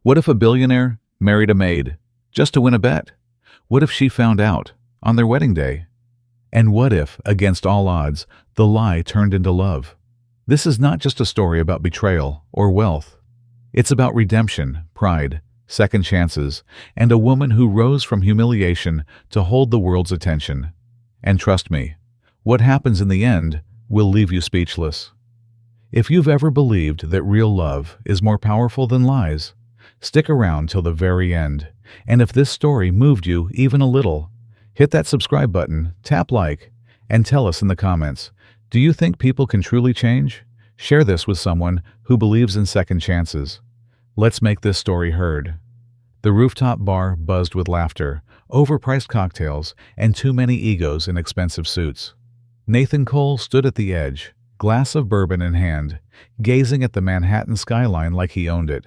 What if a billionaire married a maid just to win a bet? What if she found out on their wedding day? And what if, against all odds, the lie turned into love? This is not just a story about betrayal or wealth. It's about redemption, pride, second chances, and a woman who rose from humiliation to hold the world's attention. And trust me, what happens in the end will leave you speechless. If you've ever believed that real love is more powerful than lies, stick around till the very end. And if this story moved you even a little, hit that subscribe button, tap like, and tell us in the comments, do you think people can truly change? Share this with someone who believes in second chances. Let's make this story heard. The rooftop bar buzzed with laughter, overpriced cocktails, and too many egos in expensive suits. Nathan Cole stood at the edge, glass of bourbon in hand, gazing at the Manhattan skyline like he owned it.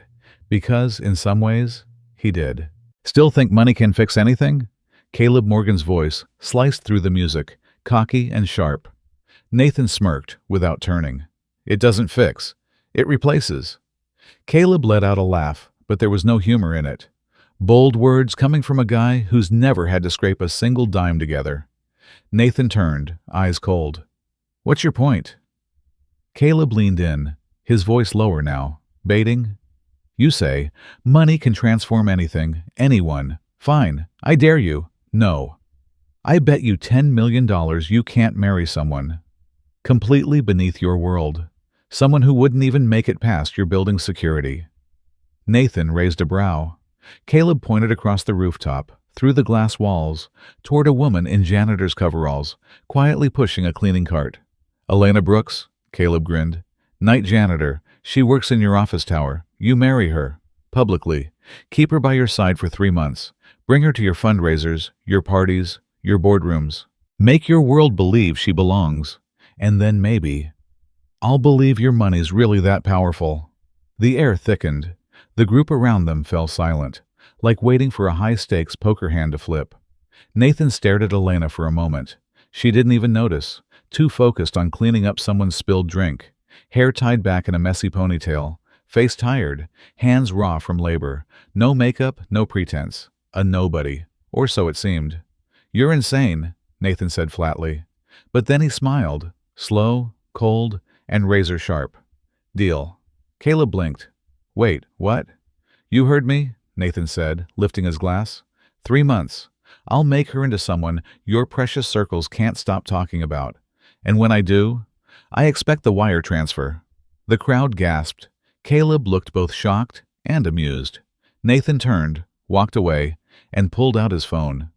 Because, in some ways, he did. Still think money can fix anything? Caleb Morgan's voice sliced through the music, cocky and sharp. Nathan smirked without turning. It doesn't fix. It replaces. Caleb let out a laugh, but there was no humor in it. Bold words coming from a guy who's never had to scrape a single dime together. Nathan turned, eyes cold. What's your point? Caleb leaned in, his voice lower now, baiting. You say, money can transform anything, anyone. Fine, I dare you. No. I bet you $10 million you can't marry someone completely beneath your world, someone who wouldn't even make it past your building's security. Nathan raised a brow. Caleb pointed across the rooftop, through the glass walls, toward a woman in janitor's coveralls, quietly pushing a cleaning cart. Elena Brooks, Caleb grinned. Night janitor. She works in your office tower. You marry her. Publicly. Keep her by your side for 3 months. Bring her to your fundraisers, your parties, your boardrooms. Make your world believe she belongs. And then maybe I'll believe your money's really that powerful. The air thickened. The group around them fell silent, like waiting for a high-stakes poker hand to flip. Nathan stared at Elena for a moment. She didn't even notice, too focused on cleaning up someone's spilled drink. Hair tied back in a messy ponytail, face tired, hands raw from labor. No makeup, no pretense. A nobody. Or so it seemed. You're insane, Nathan said flatly. But then he smiled, slow, cold, and razor-sharp. Deal. Caleb blinked. Wait, what? You heard me, Nathan said, lifting his glass. 3 months. I'll make her into someone your precious circles can't stop talking about. And when I do, I expect the wire transfer. The crowd gasped. Caleb looked both shocked and amused. Nathan turned, walked away, and pulled out his phone.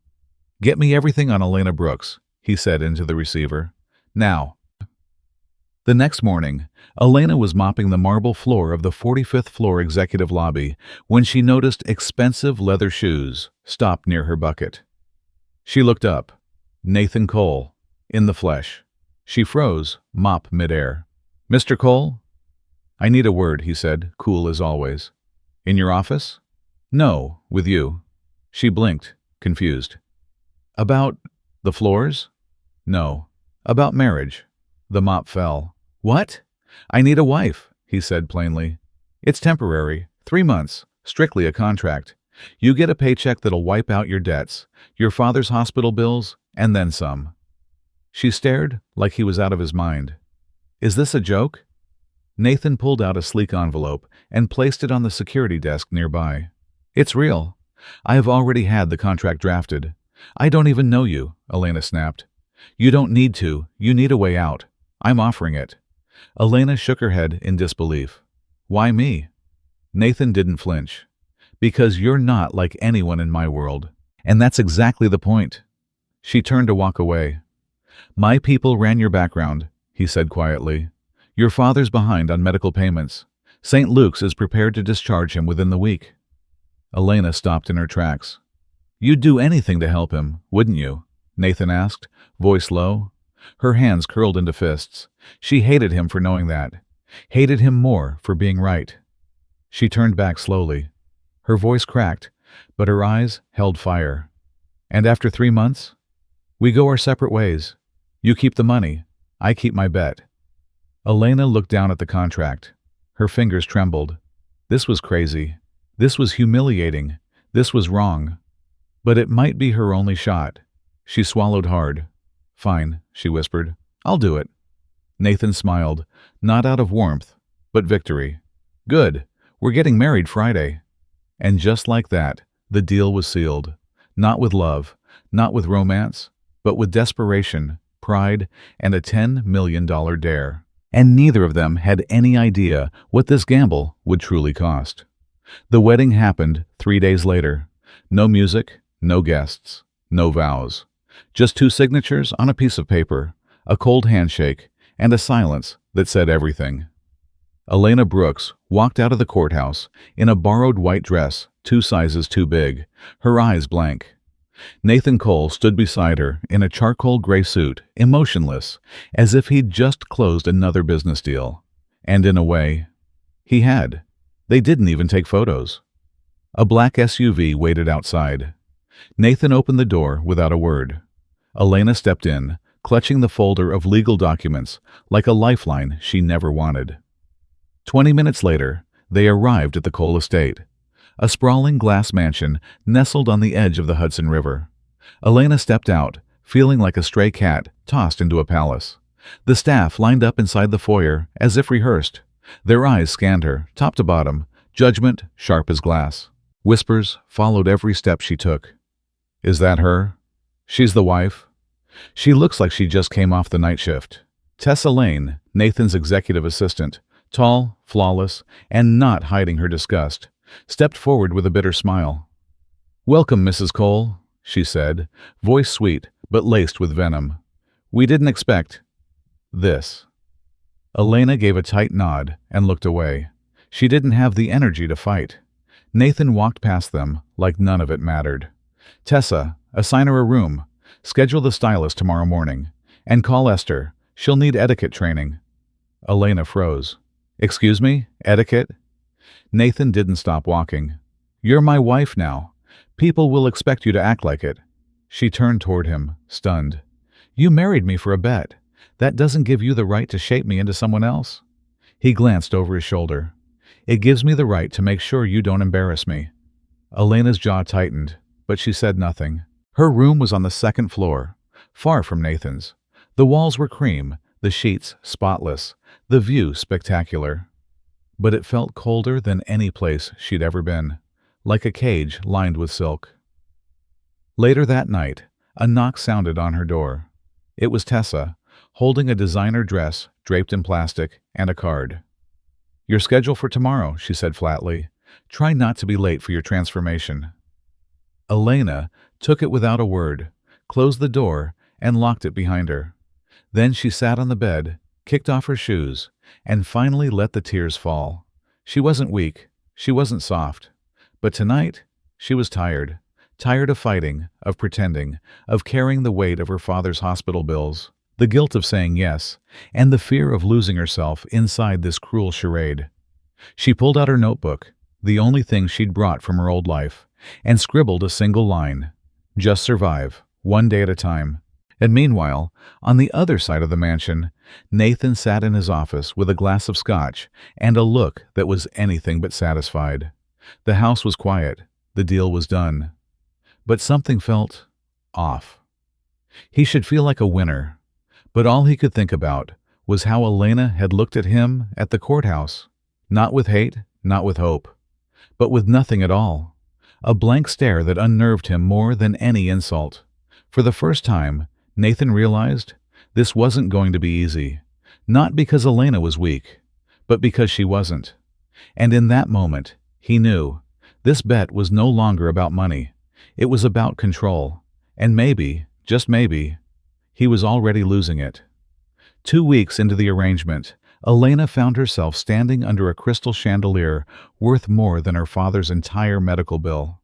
Get me everything on Elena Brooks, he said into the receiver. Now. The next morning, Elena was mopping the marble floor of the 45th floor executive lobby when she noticed expensive leather shoes stopped near her bucket. She looked up. Nathan Cole, in the flesh. She froze, mop midair. Mr. Cole? I need a word, he said, cool as always. In your office? No, with you. She blinked, confused. About the floors? No. About marriage. The mop fell. What? I need a wife, he said plainly. It's temporary, 3 months, strictly a contract. You get a paycheck that'll wipe out your debts, your father's hospital bills, and then some. She stared like he was out of his mind. Is this a joke? Nathan pulled out a sleek envelope and placed it on the security desk nearby. It's real. I have already had the contract drafted. I don't even know you, Elena snapped. You don't need to. You need a way out. I'm offering it. Elena shook her head in disbelief. Why me? Nathan didn't flinch. Because you're not like anyone in my world. And that's exactly the point. She turned to walk away. My people ran your background, he said quietly. Your father's behind on medical payments. St. Luke's is prepared to discharge him within the week. Elena stopped in her tracks. You'd do anything to help him, wouldn't you? Nathan asked, voice low. Her hands curled into fists. She hated him for knowing that. Hated him more for being right. She turned back slowly. Her voice cracked, but her eyes held fire. And after 3 months? We go our separate ways. You keep the money. I keep my bet. Elena looked down at the contract. Her fingers trembled. This was crazy. This was humiliating. This was wrong. But it might be her only shot. She swallowed hard. "Fine," she whispered. "I'll do it." Nathan smiled, not out of warmth, but victory. "Good. We're getting married Friday." And just like that, the deal was sealed. Not with love, not with romance, but with desperation, pride, and a $10 million dare. And neither of them had any idea what this gamble would truly cost. The wedding happened 3 days later. No music, no guests, no vows. Just 2 signatures on a piece of paper, a cold handshake, and a silence that said everything. Elena Brooks walked out of the courthouse in a borrowed white dress 2 sizes too big, her eyes blank. Nathan Cole stood beside her in a charcoal gray suit, emotionless, as if he'd just closed another business deal. And in a way, he had. They didn't even take photos. A black SUV waited outside. Nathan opened the door without a word. Elena stepped in, clutching the folder of legal documents like a lifeline she never wanted. 20 minutes later, they arrived at the Cole estate, a sprawling glass mansion nestled on the edge of the Hudson River. Elena stepped out, feeling like a stray cat tossed into a palace. The staff lined up inside the foyer as if rehearsed. Their eyes scanned her, top to bottom, judgment sharp as glass. Whispers followed every step she took. "Is that her? She's the wife? She looks like she just came off the night shift." Tessa Lane, Nathan's executive assistant, tall, flawless, and not hiding her disgust, stepped forward with a bitter smile. "Welcome, Mrs. Cole," she said, voice sweet but laced with venom. "We didn't expect this." Elena gave a tight nod and looked away. She didn't have the energy to fight. Nathan walked past them like none of it mattered. "Tessa, assign her a room. Schedule the stylist tomorrow morning. And call Esther. She'll need etiquette training." Elena froze. "Excuse me? Etiquette?" Nathan didn't stop walking. "You're my wife now. People will expect you to act like it." She turned toward him, stunned. "You married me for a bet. That doesn't give you the right to shape me into someone else." He glanced over his shoulder. "It gives me the right to make sure you don't embarrass me." Elena's jaw tightened, but she said nothing. Her room was on the 2nd floor, far from Nathan's. The walls were cream, the sheets spotless, the view spectacular. But it felt colder than any place she'd ever been, like a cage lined with silk. Later that night, a knock sounded on her door. It was Tessa, holding a designer dress draped in plastic and a card. "Your schedule for tomorrow," she said flatly. "Try not to be late for your transformation." Elena took it without a word, closed the door, and locked it behind her. Then she sat on the bed, kicked off her shoes, and finally let the tears fall. She wasn't weak, she wasn't soft. But tonight, she was tired. Tired of fighting, of pretending, of carrying the weight of her father's hospital bills, the guilt of saying yes, and the fear of losing herself inside this cruel charade. She pulled out her notebook, the only thing she'd brought from her old life, and scribbled a single line: "Just survive, one day at a time." And meanwhile, on the other side of the mansion, Nathan sat in his office with a glass of scotch and a look that was anything but satisfied. The house was quiet. The deal was done. But something felt off. He should feel like a winner. But all he could think about was how Elena had looked at him at the courthouse. Not with hate, not with hope, but with nothing at all. A blank stare that unnerved him more than any insult. For the first time, Nathan realized this wasn't going to be easy. Not because Elena was weak, but because she wasn't. And in that moment, he knew this bet was no longer about money. It was about control. And maybe, just maybe, he was already losing it. 2 weeks into the arrangement, Elena found herself standing under a crystal chandelier worth more than her father's entire medical bill.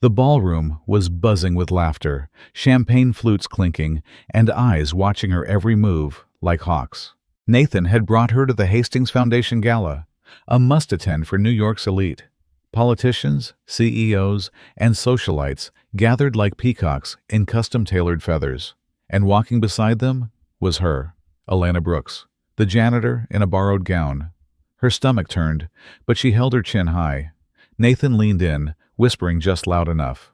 The ballroom was buzzing with laughter, champagne flutes clinking, and eyes watching her every move like hawks. Nathan had brought her to the Hastings Foundation Gala, a must-attend for New York's elite. Politicians, CEOs, and socialites gathered like peacocks in custom-tailored feathers. And walking beside them was her, Elena Brooks, the janitor in a borrowed gown. Her stomach turned, but she held her chin high. Nathan leaned in, whispering just loud enough.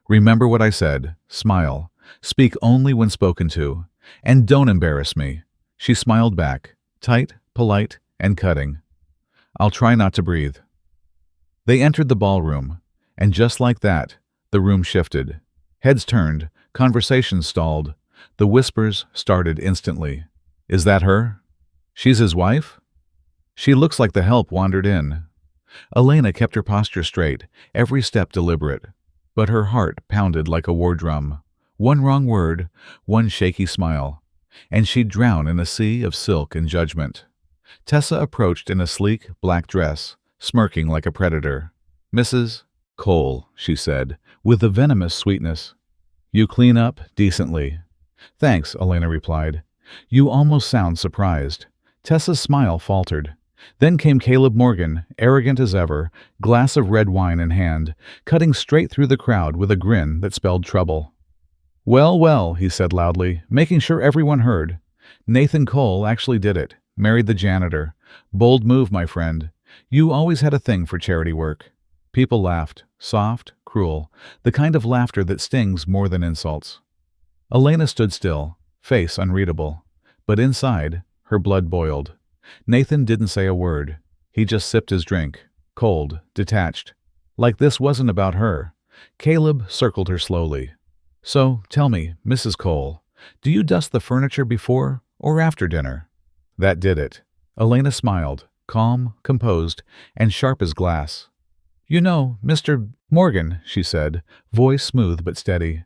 Remember what I said. Smile. Speak only when spoken to. And don't embarrass me. She smiled back, tight, polite, and cutting. I'll try not to breathe. They entered the ballroom, and just like that, the room shifted. Heads turned, conversations stalled. The whispers started instantly. Is that her? She's his wife? She looks like the help wandered in. Elena kept her posture straight, every step deliberate. But her heart pounded like a war drum. One wrong word, one shaky smile, and she'd drown in a sea of silk and judgment. Tessa approached in a sleek, black dress, smirking like a predator. Mrs. Cole, she said, with a venomous sweetness. You clean up decently. Thanks, Elena replied. You almost sound surprised. Tessa's smile faltered. Then came Caleb Morgan, arrogant as ever, glass of red wine in hand, cutting straight through the crowd with a grin that spelled trouble. Well, well, he said loudly, making sure everyone heard. Nathan Cole actually did it, married the janitor. Bold move, my friend. You always had a thing for charity work. People laughed, soft, cruel, the kind of laughter that stings more than insults. Elena stood still, face unreadable. But inside, her blood boiled. Nathan didn't say a word. He just sipped his drink, cold, detached. Like this wasn't about her. Caleb circled her slowly. So, tell me, Mrs. Cole, do you dust the furniture before or after dinner? That did it. Elena smiled, calm, composed, and sharp as glass. You know, Mr. Morgan, she said, voice smooth but steady.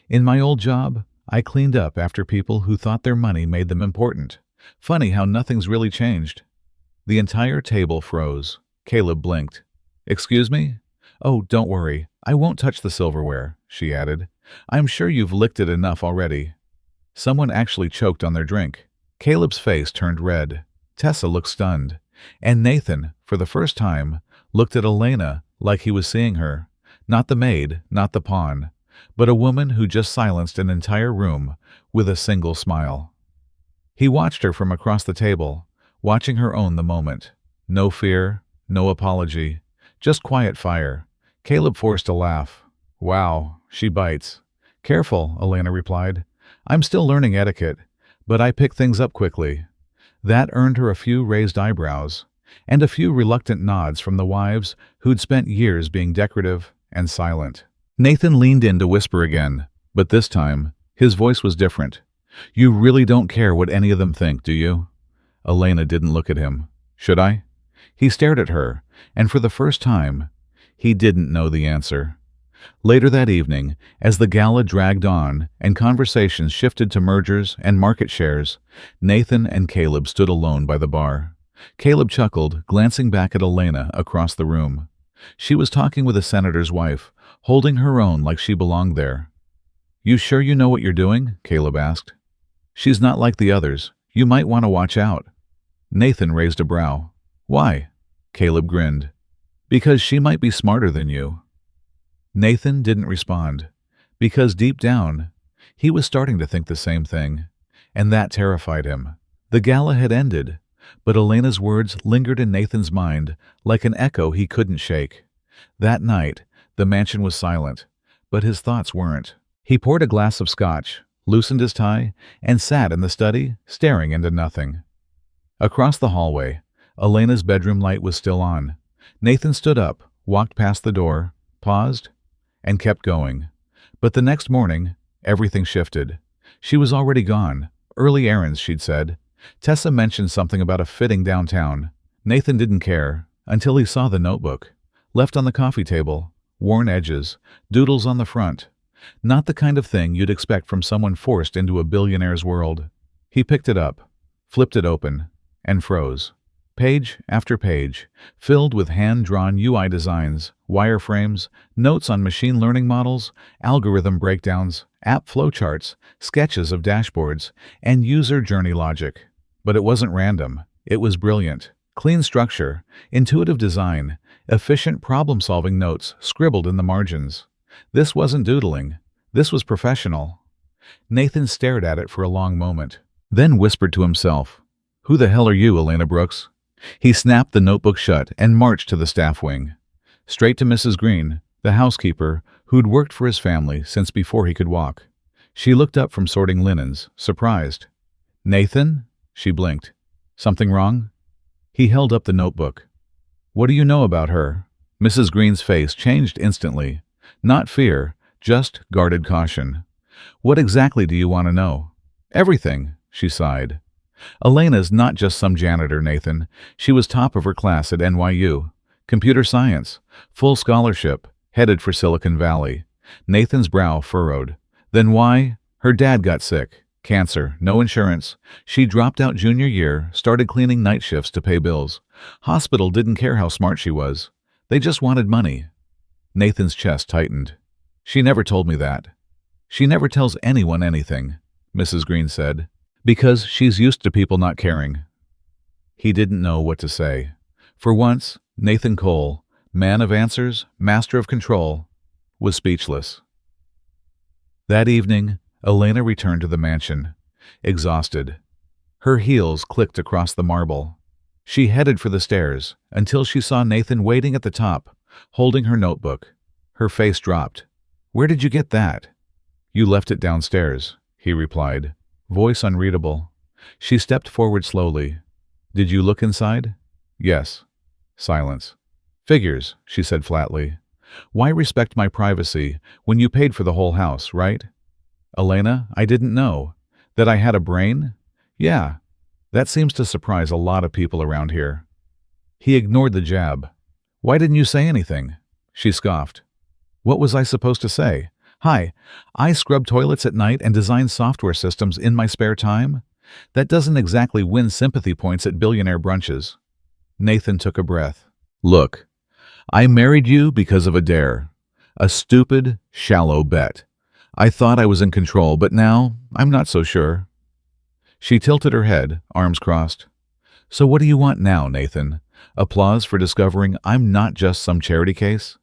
In my old job, I cleaned up after people who thought their money made them important. Funny how nothing's really changed. The entire table froze. Caleb blinked. Excuse me? Oh, don't worry. I won't touch the silverware, she added. I'm sure you've licked it enough already. Someone actually choked on their drink. Caleb's face turned red. Tessa looked stunned. And Nathan, for the first time, looked at Elena like he was seeing her. Not the maid, not the pawn, but a woman who just silenced an entire room with a single smile. He watched her from across the table, watching her own the moment. No fear, no apology, just quiet fire. Caleb forced a laugh. Wow, she bites. Careful, Elena replied. I'm still learning etiquette, but I pick things up quickly. That earned her a few raised eyebrows, and a few reluctant nods from the wives who'd spent years being decorative and silent. Nathan leaned in to whisper again, but this time, his voice was different. You really don't care what any of them think, do you? Elena didn't look at him. Should I? He stared at her, and for the first time, he didn't know the answer. Later that evening, as the gala dragged on and conversations shifted to mergers and market shares, Nathan and Caleb stood alone by the bar. Caleb chuckled, glancing back at Elena across the room. She was talking with a senator's wife, holding her own like she belonged there. You sure you know what you're doing? Caleb asked. She's not like the others. You might want to watch out. Nathan raised a brow. Why? Caleb grinned. Because she might be smarter than you. Nathan didn't respond, because deep down, he was starting to think the same thing, and that terrified him. The gala had ended, but Elena's words lingered in Nathan's mind like an echo he couldn't shake. That night, the mansion was silent, but his thoughts weren't. He poured a glass of scotch, loosened his tie, and sat in the study, staring into nothing. Across the hallway, Elena's bedroom light was still on. Nathan stood up, walked past the door, paused, and kept going. But the next morning, everything shifted. She was already gone. Early errands, she'd said. Tessa mentioned something about a fitting downtown. Nathan didn't care, until he saw the notebook. Left on the coffee table, worn edges, doodles on the front. Not the kind of thing you'd expect from someone forced into a billionaire's world. He picked it up, flipped it open, and froze. Page after page, filled with hand-drawn UI designs, wireframes, notes on machine learning models, algorithm breakdowns, app flowcharts, sketches of dashboards, and user journey logic. But it wasn't random. It was brilliant. Clean structure, intuitive design, efficient problem-solving notes scribbled in the margins. This wasn't doodling. This was professional. Nathan stared at it for a long moment, then whispered to himself, "Who the hell are you, Elena Brooks?" He snapped the notebook shut and marched to the staff wing. Straight to Mrs. Green, the housekeeper, who'd worked for his family since before he could walk. She looked up from sorting linens, surprised. "Nathan?" She blinked. "Something wrong?" He held up the notebook. "What do you know about her?" Mrs. Green's face changed instantly. Not fear, just guarded caution. "What exactly do you want to know?" "Everything," she sighed. "Elena's not just some janitor, Nathan. She was top of her class at NYU. Computer science, full scholarship, headed for Silicon Valley." Nathan's brow furrowed. "Then why?" "Her dad got sick. Cancer, no insurance. She dropped out junior year, started cleaning night shifts to pay bills. Hospital didn't care how smart she was. They just wanted money." Nathan's chest tightened. "She never told me that." "She never tells anyone anything," Mrs. Green said, "because she's used to people not caring." He didn't know what to say. For once, Nathan Cole, man of answers, master of control, was speechless. That evening, Elena returned to the mansion, exhausted. Her heels clicked across the marble. She headed for the stairs until she saw Nathan waiting at the top, holding her notebook. Her face dropped. "Where did you get that?" "You left it downstairs," he replied, voice unreadable. She stepped forward slowly. "Did you look inside?" "Yes." Silence. "Figures," she said flatly. "Why respect my privacy when you paid for the whole house, right?" "Elena, I didn't know. That I had a brain?" "Yeah. That seems to surprise a lot of people around here." He ignored the jab. "Why didn't you say anything?" She scoffed. "What was I supposed to say? Hi, I scrub toilets at night and design software systems in my spare time? That doesn't exactly win sympathy points at billionaire brunches." Nathan took a breath. "Look, I married you because of a dare. A stupid, shallow bet. I thought I was in control, but now I'm not so sure." She tilted her head, arms crossed. "So what do you want now, Nathan? Applause for discovering I'm not just some charity case?"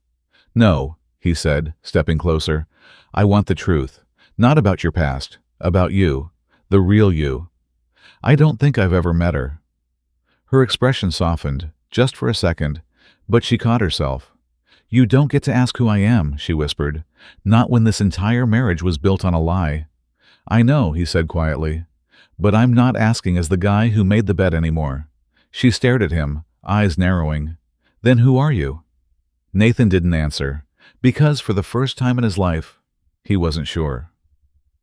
"No," he said, stepping closer. "I want the truth. Not about your past. About you. The real you. I don't think I've ever met her." Her expression softened, just for a second, but she caught herself. "You don't get to ask who I am," she whispered. "Not when this entire marriage was built on a lie." "I know," he said quietly. "But I'm not asking as the guy who made the bet anymore." She stared at him, eyes narrowing. "Then who are you?" Nathan didn't answer, because for the first time in his life, he wasn't sure.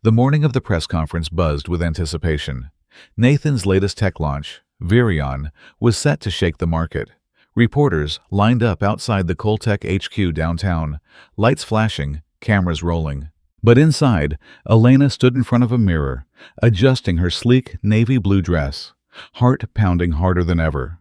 The morning of the press conference buzzed with anticipation. Nathan's latest tech launch, Virion, was set to shake the market. Reporters lined up outside the Coltech HQ downtown, lights flashing, cameras rolling. But inside, Elena stood in front of a mirror, adjusting her sleek navy blue dress, heart pounding harder than ever.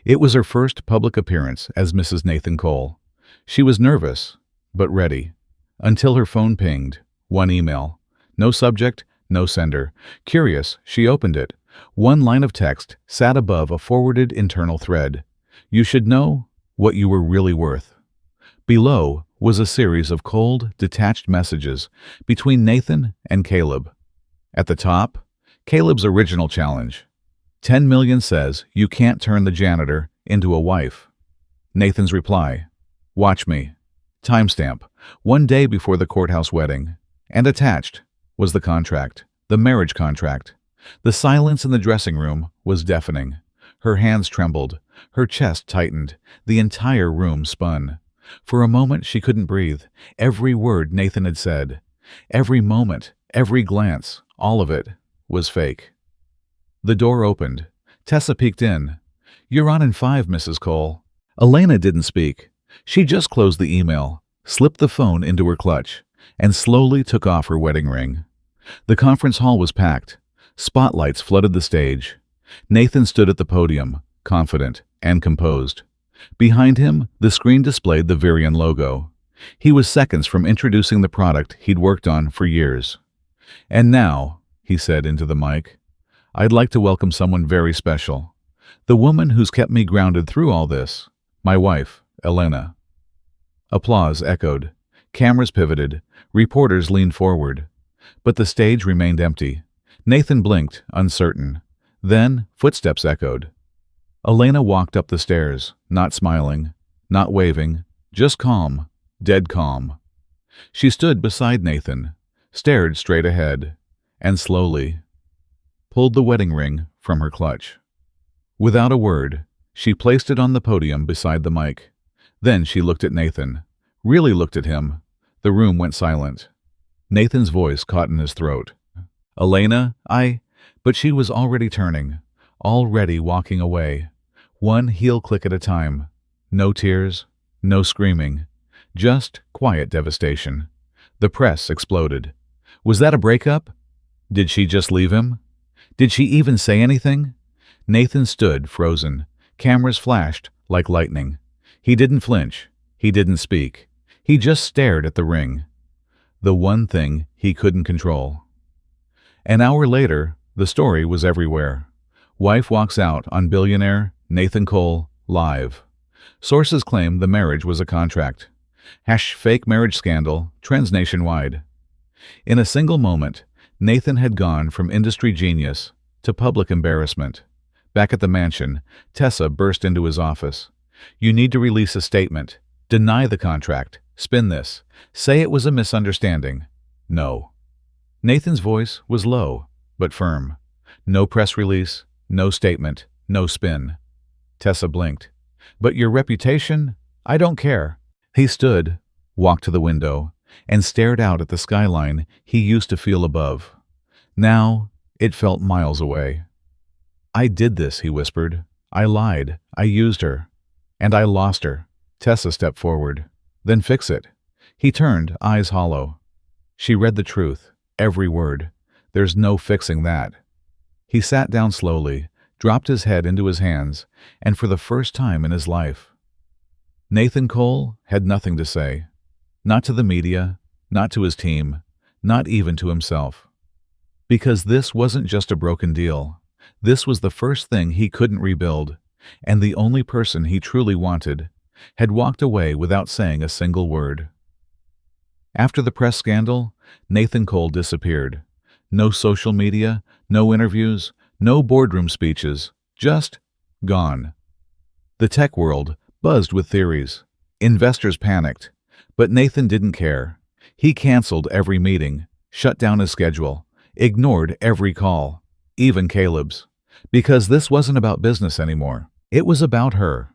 It was her first public appearance as Mrs. Nathan Cole. She was nervous, but ready, until her phone pinged. One email. No subject, no sender. Curious, she opened it. One line of text sat above a forwarded internal thread. "You should know what you were really worth." Below was a series of cold, detached messages between Nathan and Caleb. At the top, Caleb's original challenge. 10 million says you can't turn the janitor into a wife. Nathan's reply. "Watch me." Timestamp. 1 day before the courthouse wedding. And attached was the contract, the marriage contract. The silence in the dressing room was deafening. Her hands trembled. Her chest tightened. The entire room spun. For a moment she couldn't breathe. Every word Nathan had said, every moment, every glance, all of it was fake. The door opened. Tessa peeked in. "You're on in 5, Mrs. Cole." Elena didn't speak. She just closed the email, slipped the phone into her clutch, and slowly took off her wedding ring. The conference hall was packed. Spotlights flooded the stage. Nathan stood at the podium, confident and composed. Behind him, the screen displayed the Virion logo. He was seconds from introducing the product he'd worked on for years. "And now," he said into the mic, "I'd like to welcome someone very special. The woman who's kept me grounded through all this. My wife, Elena." Applause echoed. Cameras pivoted. Reporters leaned forward. But the stage remained empty. Nathan blinked, uncertain. Then footsteps echoed. Elena walked up the stairs, not smiling, not waving, Just calm, dead calm. She stood beside Nathan, stared straight ahead, and slowly pulled the wedding ring from her clutch. Without a word, she placed it on the podium beside the mic. Then she looked at Nathan, really looked at him. The room went silent. Nathan's voice caught in his throat. Elena, But she was already turning, already walking away, one heel click at a time. No tears, no screaming, just quiet devastation. The press exploded. Was that a breakup? Did she just leave him? Did she even say anything? Nathan stood frozen. Cameras flashed like lightning. He didn't flinch. He didn't speak. He just stared at the ring. The one thing he couldn't control. An hour later, the story was everywhere. Wife walks out on Billionaire, Nathan Cole, live. Sources claim the marriage was a contract. Fake marriage scandal trends nationwide. In a single moment, Nathan had gone from industry genius to public embarrassment. Back at the mansion, Tessa burst into his office. You need to release a statement. Deny the contract. Spin this. Say it was a misunderstanding. No. Nathan's voice was low, but firm. No press release, no statement, no spin. Tessa blinked. But your reputation? I don't care. He stood, walked to the window, and stared out at the skyline he used to feel above. Now, it felt miles away. I did this, he whispered. I lied. I used her. And I lost her. Tessa stepped forward. Then fix it. He turned, eyes hollow. She read the truth, every word. There's no fixing that. He sat down slowly, dropped his head into his hands, and for the first time in his life, Nathan Cole had nothing to say. Not to the media, not to his team, not even to himself. Because this wasn't just a broken deal. This was the first thing he couldn't rebuild, and the only person he truly wanted had walked away without saying a single word. After the press scandal, Nathan Cole disappeared. No social media, no interviews, no boardroom speeches, just gone. The tech world buzzed with theories. Investors panicked, but Nathan didn't care. He canceled every meeting, shut down his schedule, ignored every call, even Caleb's, because this wasn't about business anymore. It was about her.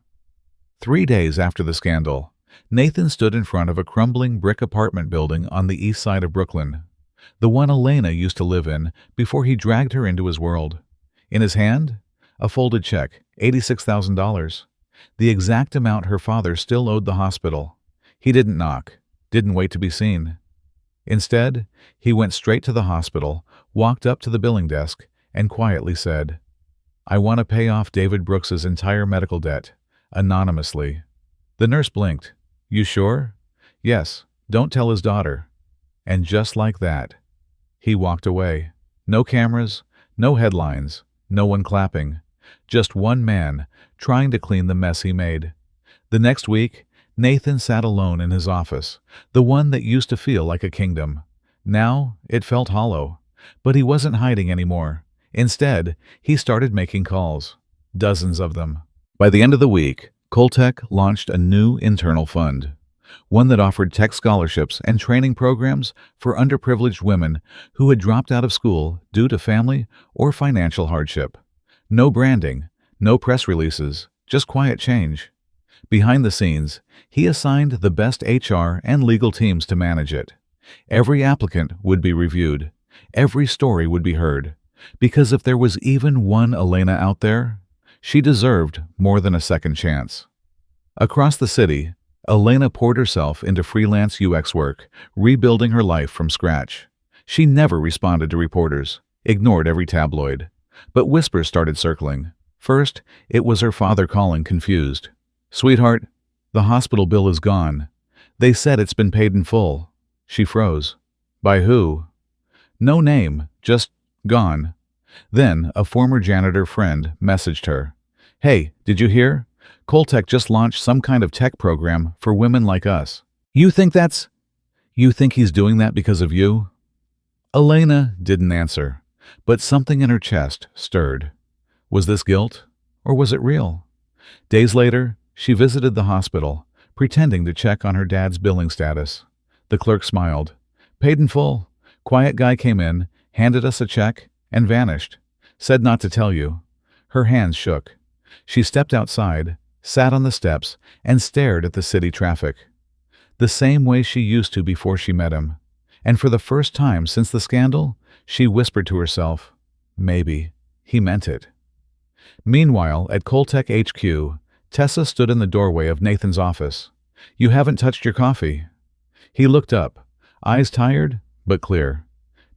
3 days after the scandal, Nathan stood in front of a crumbling brick apartment building on the east side of Brooklyn, the one Elena used to live in before he dragged her into his world. In his hand, a folded check, $86,000, the exact amount her father still owed the hospital. He didn't knock, didn't wait to be seen. Instead, he went straight to the hospital, walked up to the billing desk, and quietly said, I want to pay off David Brooks's entire medical debt, anonymously. The nurse blinked. You sure? Yes, don't tell his daughter. And just like that, he walked away. No cameras, no headlines, no one clapping. Just one man trying to clean the mess he made. The next week, Nathan sat alone in his office, the one that used to feel like a kingdom. Now, it felt hollow. But he wasn't hiding anymore. Instead, he started making calls. Dozens of them. By the end of the week, Coltech launched a new internal fund, one that offered tech scholarships and training programs for underprivileged women who had dropped out of school due to family or financial hardship. No branding, no press releases, just quiet change. Behind the scenes, he assigned the best HR and legal teams to manage it. Every applicant would be reviewed. Every story would be heard. Because if there was even one Elena out there, she deserved more than a second chance. Across the city, Elena poured herself into freelance UX work, rebuilding her life from scratch. She never responded to reporters, ignored every tabloid. But whispers started circling. First, it was her father calling, confused. Sweetheart, the hospital bill is gone. They said it's been paid in full. She froze. By who? No name, just gone. Then a former janitor friend messaged her. Hey, did you hear? Coltech just launched some kind of tech program for women like us. You think he's doing that because of you? Elena didn't answer, but something in her chest stirred. Was this guilt, or was it real? Days later, she visited the hospital, pretending to check on her dad's billing status. The clerk smiled. Paid in full. Quiet guy came in, handed us a check, and vanished. Said not to tell you. Her hands shook. She stepped outside, sat on the steps, and stared at the city traffic. The same way she used to before she met him. And for the first time since the scandal, she whispered to herself, maybe he meant it. Meanwhile, at Coltech HQ, Tessa stood in the doorway of Nathan's office. You haven't touched your coffee. He looked up, eyes tired, but clear.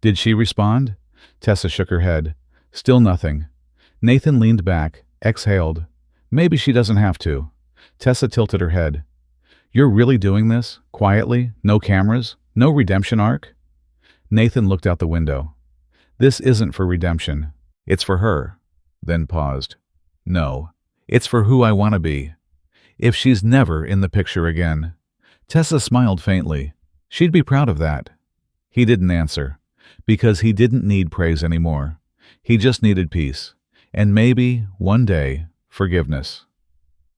Did she respond? Tessa shook her head. Still nothing. Nathan leaned back, exhaled. Maybe she doesn't have to. Tessa tilted her head. You're really doing this? Quietly? No cameras? No redemption arc? Nathan looked out the window. This isn't for redemption. It's for her. Then paused. No. It's for who I want to be. If she's never in the picture again. Tessa smiled faintly. She'd be proud of that. He didn't answer. Because he didn't need praise anymore. He just needed peace. And maybe, one day, forgiveness.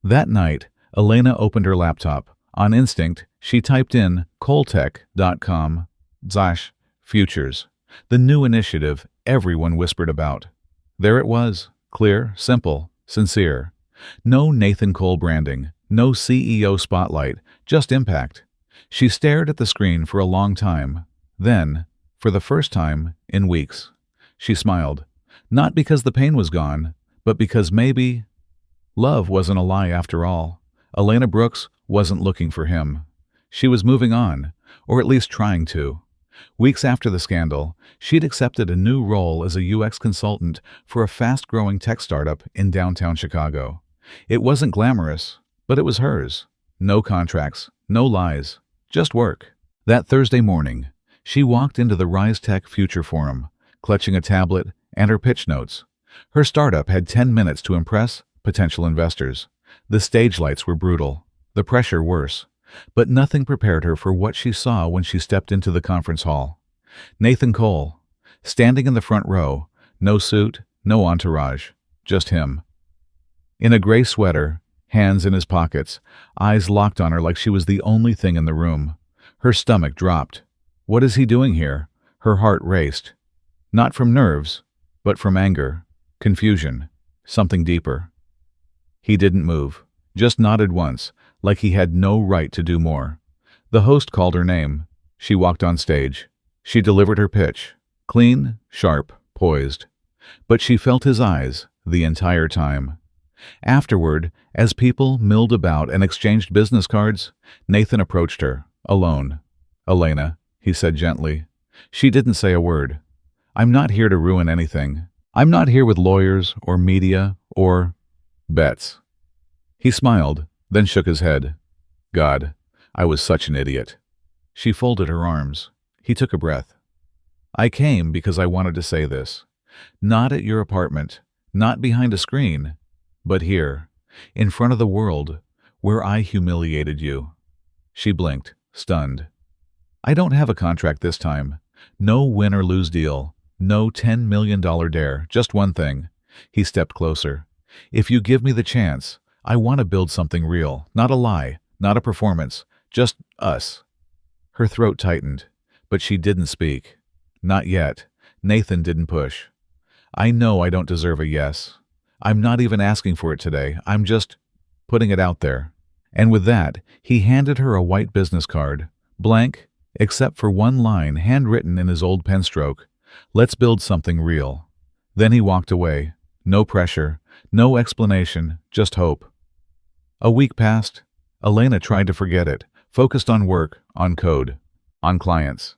That night, Elena opened her laptop. On instinct, she typed in coltech.com/futures, the new initiative everyone whispered about. There it was, clear, simple, sincere. No Nathan Cole branding, no CEO spotlight, just impact. She stared at the screen for a long time. Then, for the first time in weeks, she smiled. Not because the pain was gone, but because maybe love wasn't a lie after all. Elena Brooks wasn't looking for him. She was moving on, or at least trying to. Weeks after the scandal, she'd accepted a new role as a UX consultant for a fast-growing tech startup in downtown Chicago. It wasn't glamorous, but it was hers. No contracts, no lies, just work. That Thursday morning, she walked into the Rise Tech Future Forum, clutching a tablet and her pitch notes. Her startup had 10 minutes to impress potential investors. The stage lights were brutal, the pressure worse, but nothing prepared her for what she saw when she stepped into the conference hall. Nathan Cole, standing in the front row, no suit, no entourage, just him. In a gray sweater, hands in his pockets, eyes locked on her like she was the only thing in the room. Her stomach dropped. What is he doing here? Her heart raced. Not from nerves, but from anger, confusion, something deeper. He didn't move, just nodded once, like he had no right to do more. The host called her name. She walked on stage. She delivered her pitch, clean, sharp, poised. But she felt his eyes the entire time. Afterward, as people milled about and exchanged business cards, Nathan approached her, alone. Elena, he said gently. She didn't say a word. I'm not here to ruin anything. I'm not here with lawyers or media or bets. He smiled, then shook his head. God, I was such an idiot. She folded her arms. He took a breath. I came because I wanted to say this. Not at your apartment, not behind a screen, but here, in front of the world, where I humiliated you. She blinked, stunned. I don't have a contract this time. No win or lose deal. No $10 million dare. Just one thing. He stepped closer. If you give me the chance, I want to build something real. Not a lie. Not a performance. Just us. Her throat tightened, but she didn't speak. Not yet. Nathan didn't push. I know I don't deserve a yes. I'm not even asking for it today. I'm just putting it out there. And with that, he handed her a white business card, blank, except for one line handwritten in his old pen stroke. Let's build something real. Then he walked away. No pressure, no explanation, just hope. A week passed. Elena tried to forget it, focused on work, on code, on clients.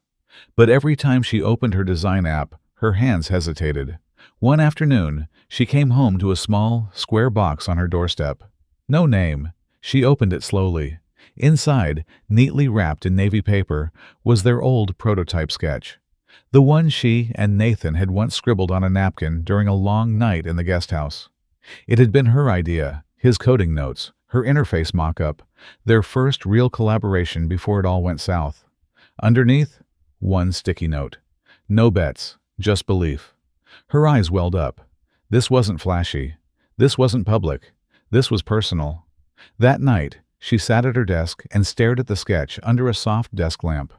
But every time she opened her design app, her hands hesitated. One afternoon, she came home to a small, square box on her doorstep. No name. She opened it slowly. Inside, neatly wrapped in navy paper, was their old prototype sketch. The one she and Nathan had once scribbled on a napkin during a long night in the guest house. It had been her idea, his coding notes, her interface mock-up, their first real collaboration before it all went south. Underneath, one sticky note. No bets, just belief. Her eyes welled up. This wasn't flashy. This wasn't public. This was personal. That night, She sat at her desk and stared at the sketch under a soft desk lamp.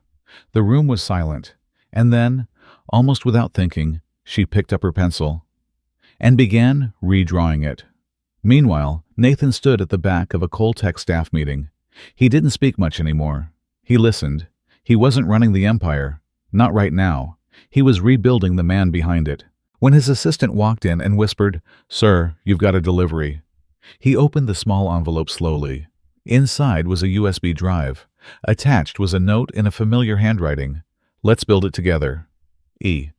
The room was silent, and then, almost without thinking, she picked up her pencil and began redrawing it. Meanwhile, Nathan stood at the back of a Coltech staff meeting. He didn't speak much anymore. He listened. He wasn't running the empire. Not right now. He was rebuilding the man behind it. When his assistant walked in and whispered, "Sir, you've got a delivery," he opened the small envelope slowly. Inside was a USB drive. Attached was a note in a familiar handwriting. "Let's build it together. E."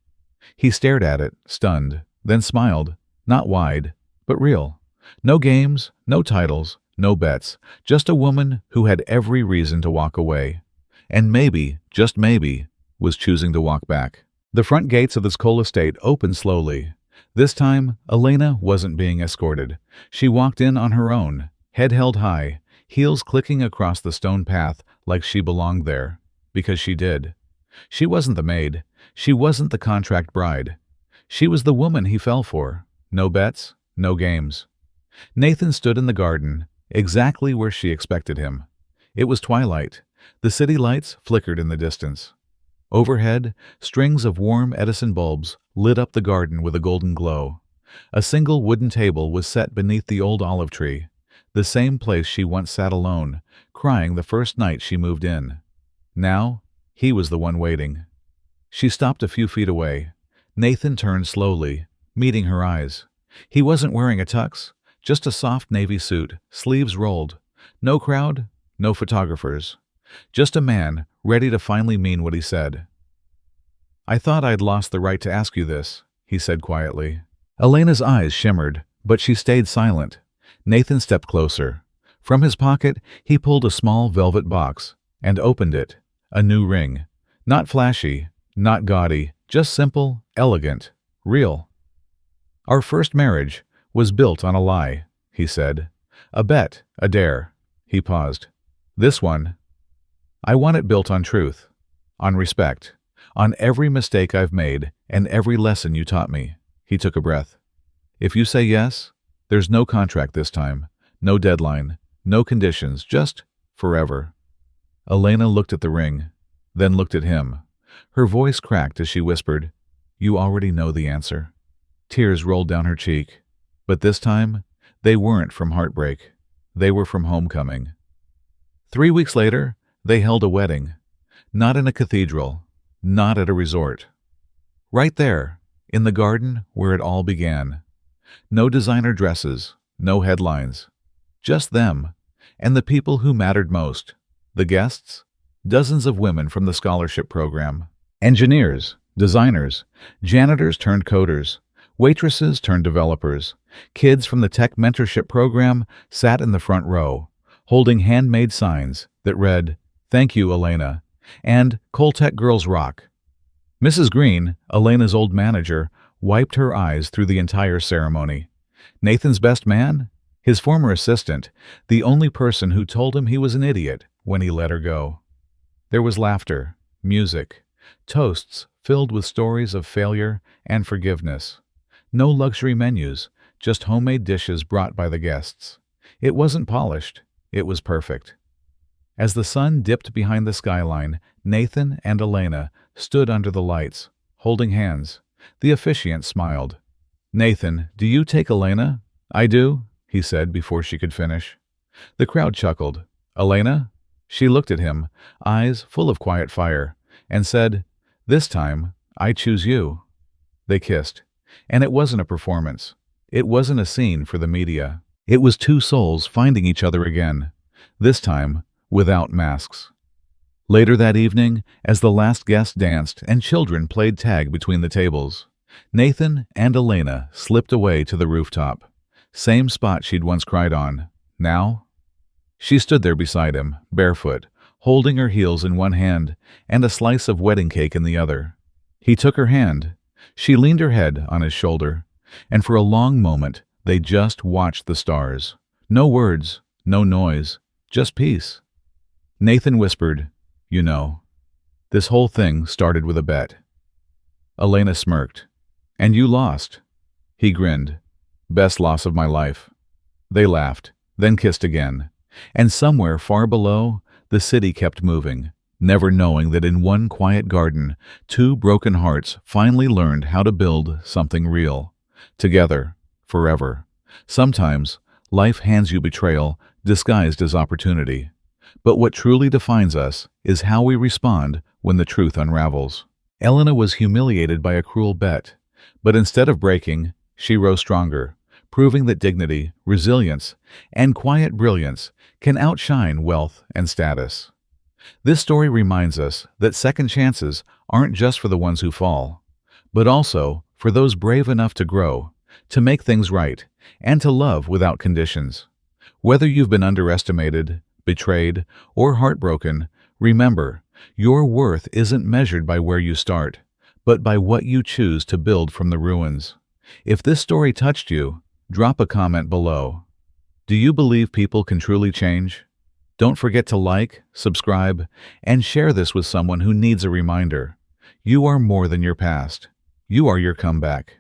He stared at it, stunned, then smiled. Not wide, but real. No games, no titles, no bets. Just a woman who had every reason to walk away. And maybe, just maybe, was choosing to walk back. The front gates of the Skoll estate opened slowly. This time, Elena wasn't being escorted. She walked in on her own, head held high, heels clicking across the stone path like she belonged there. Because she did. She wasn't the maid. She wasn't the contract bride. She was the woman he fell for. No bets, no games. Nathan stood in the garden, exactly where she expected him. It was twilight. The city lights flickered in the distance. Overhead, strings of warm Edison bulbs lit up the garden with a golden glow. A single wooden table was set beneath the old olive tree, the same place she once sat alone, crying the first night she moved in. Now, he was the one waiting. She stopped a few feet away. Nathan turned slowly, meeting her eyes. He wasn't wearing a tux, just a soft navy suit, sleeves rolled. No crowd, no photographers. Just a man ready to finally mean what he said. "I thought I'd lost the right to ask you this," he said quietly. Elena's eyes shimmered, but she stayed silent. Nathan stepped closer. From his pocket, he pulled a small velvet box and opened it. A new ring. Not flashy, not gaudy, just simple, elegant, real. "Our first marriage was built on a lie," he said. "A bet, a dare." He paused. "This one, I want it built on truth, on respect, on every mistake I've made and every lesson you taught me." He took a breath. "If you say yes, there's no contract this time, no deadline, no conditions, just forever." Elena looked at the ring, then looked at him. Her voice cracked as she whispered, "You already know the answer." Tears rolled down her cheek, but this time, they weren't from heartbreak. They were from homecoming. 3 weeks later, they held a wedding. Not in a cathedral, not at a resort. Right there, in the garden where it all began. No designer dresses, no headlines. Just them, and the people who mattered most. The guests, dozens of women from the scholarship program. Engineers, designers, janitors turned coders, waitresses turned developers. Kids from the tech mentorship program sat in the front row, holding handmade signs that read, "Thank you, Elena," and "Coltech Girls Rock." Mrs. Green, Elena's old manager, wiped her eyes through the entire ceremony. Nathan's best man? His former assistant, the only person who told him he was an idiot when he let her go. There was laughter, music, toasts filled with stories of failure and forgiveness. No luxury menus, just homemade dishes brought by the guests. It wasn't polished, it was perfect. As the sun dipped behind the skyline, Nathan and Elena stood under the lights, holding hands. The officiant smiled. "Nathan, do you take Elena?" "I do," he said before she could finish. The crowd chuckled. "Elena?" She looked at him, eyes full of quiet fire, and said, "This time, I choose you." They kissed. And it wasn't a performance. It wasn't a scene for the media. It was two souls finding each other again. This time, without masks. Later that evening, as the last guest danced and children played tag between the tables, Nathan and Elena slipped away to the rooftop. Same spot she'd once cried on. Now, she stood there beside him, barefoot, holding her heels in one hand and a slice of wedding cake in the other. He took her hand. She leaned her head on his shoulder, and for a long moment they just watched the stars. No words, no noise, just peace. Nathan whispered, "You know, this whole thing started with a bet." Elena smirked. "And you lost." He grinned. "Best loss of my life." They laughed, then kissed again. And somewhere far below, the city kept moving, never knowing that in one quiet garden, two broken hearts finally learned how to build something real. Together, forever. Sometimes, life hands you betrayal disguised as opportunity. But what truly defines us is how we respond when the truth unravels. Elena was humiliated by a cruel bet, but instead of breaking, she rose stronger, proving that dignity, resilience, and quiet brilliance can outshine wealth and status. This story reminds us that second chances aren't just for the ones who fall, but also for those brave enough to grow, to make things right, and to love without conditions. Whether you've been underestimated, betrayed, or heartbroken, remember, your worth isn't measured by where you start, but by what you choose to build from the ruins. If this story touched you, drop a comment below. Do you believe people can truly change? Don't forget to like, subscribe, and share this with someone who needs a reminder. You are more than your past. You are your comeback.